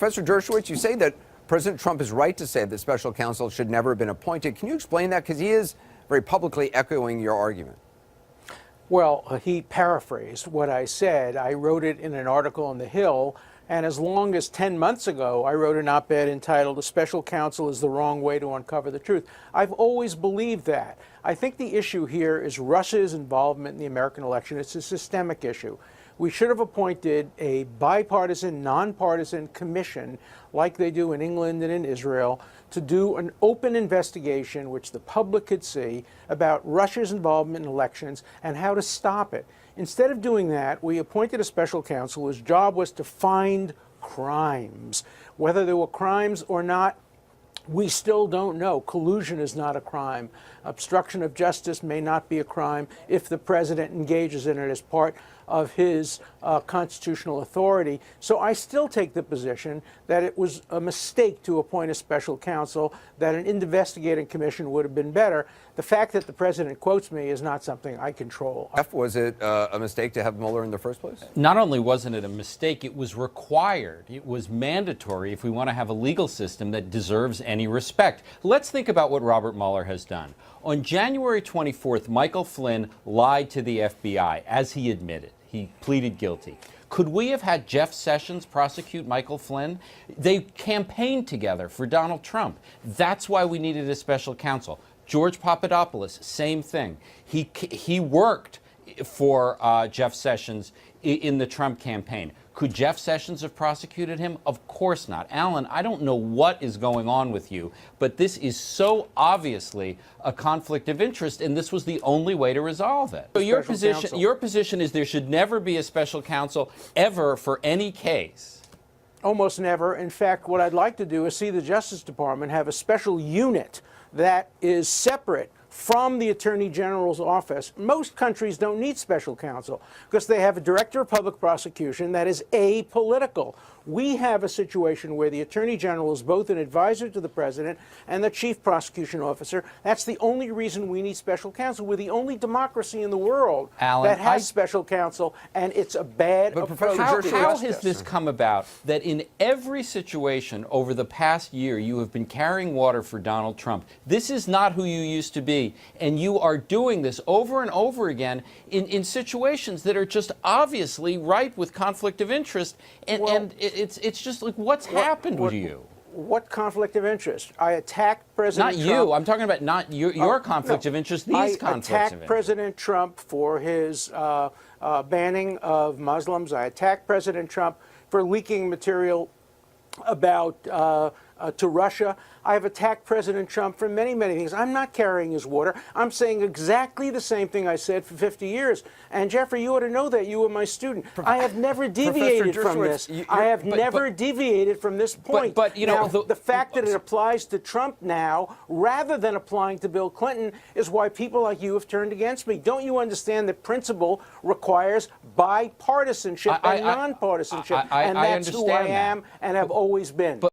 Professor Dershowitz, you say that President Trump is right to say that special counsel should never have been appointed. Can you explain that? Because he is very publicly echoing your argument. Well, he paraphrased what I said. I wrote it in an article on The Hill, and as long as 10 months ago, I wrote an op-ed entitled "The Special Counsel is the Wrong Way to Uncover the Truth." I've always believed that. I think the issue here is Russia's involvement in the American election. It's a systemic issue. We should have appointed a bipartisan, nonpartisan commission like they do in England and in Israel to do an open investigation, which the public could see, about Russia's involvement in elections and how to stop it. Instead of doing that, we appointed a special counsel whose job was to find crimes. Whether there were crimes or not, we still don't know. Collusion is not a crime. Obstruction of justice may not be a crime if the president engages in it as part of his constitutional authority. So I still take the position that it was a mistake to appoint a special counsel, that an investigating commission would have been better. The fact that the president quotes me is not something I control. Was it a mistake to have Mueller in the first place? Not only wasn't it a mistake, it was required. It was mandatory if we want to have a legal system that deserves any respect. Let's think about what Robert Mueller has done. On January 24th, Michael Flynn lied to the FBI, as he admitted. He pleaded guilty. Could we have had Jeff Sessions prosecute Michael Flynn? They campaigned together for Donald Trump. That's why we needed a special counsel. George Papadopoulos, same thing. He worked for Jeff Sessions in the Trump campaign. Could Jeff Sessions have prosecuted him? Of course not. Alan, I don't know what is going on with you, but this is so obviously a conflict of interest, and this was the only way to resolve it. So your position is there should never be a special counsel ever for any case. Almost never. In fact, what I'd like to do is see the Justice Department have a special unit that is separate from the Attorney General's office. Most countries don't need special counsel because they have a director of public prosecution that is apolitical. We have a situation where the Attorney General is both an advisor to the president and the chief prosecution officer. That's the only reason we need special counsel. We're the only democracy in the world that has special counsel, and it's a bad approach. How has this come about that in every situation over the past year you have been carrying water for Donald Trump? This is not who you used to be, and you are doing this over and over again in situations that are just obviously ripe with conflict of interest, and it's just like, what's happened to you? What conflict of interest? I attacked President Trump. Not you. I'm talking about not your conflict of interest, these conflicts of interest. I attacked President Trump for his banning of Muslims. I attacked President Trump for leaking material about to Russia. I've attacked President Trump for many, many things. I'm not carrying his water. I'm saying exactly the same thing I said for 50 years. And Jeffrey, you ought to know that. You were my student. I have never deviated from this. I have never deviated from this point. But you know, now, the fact that it applies to Trump now, rather than applying to Bill Clinton, is why people like you have turned against me. Don't you understand that principle requires bipartisanship and nonpartisanship? And that's who I am and have always been.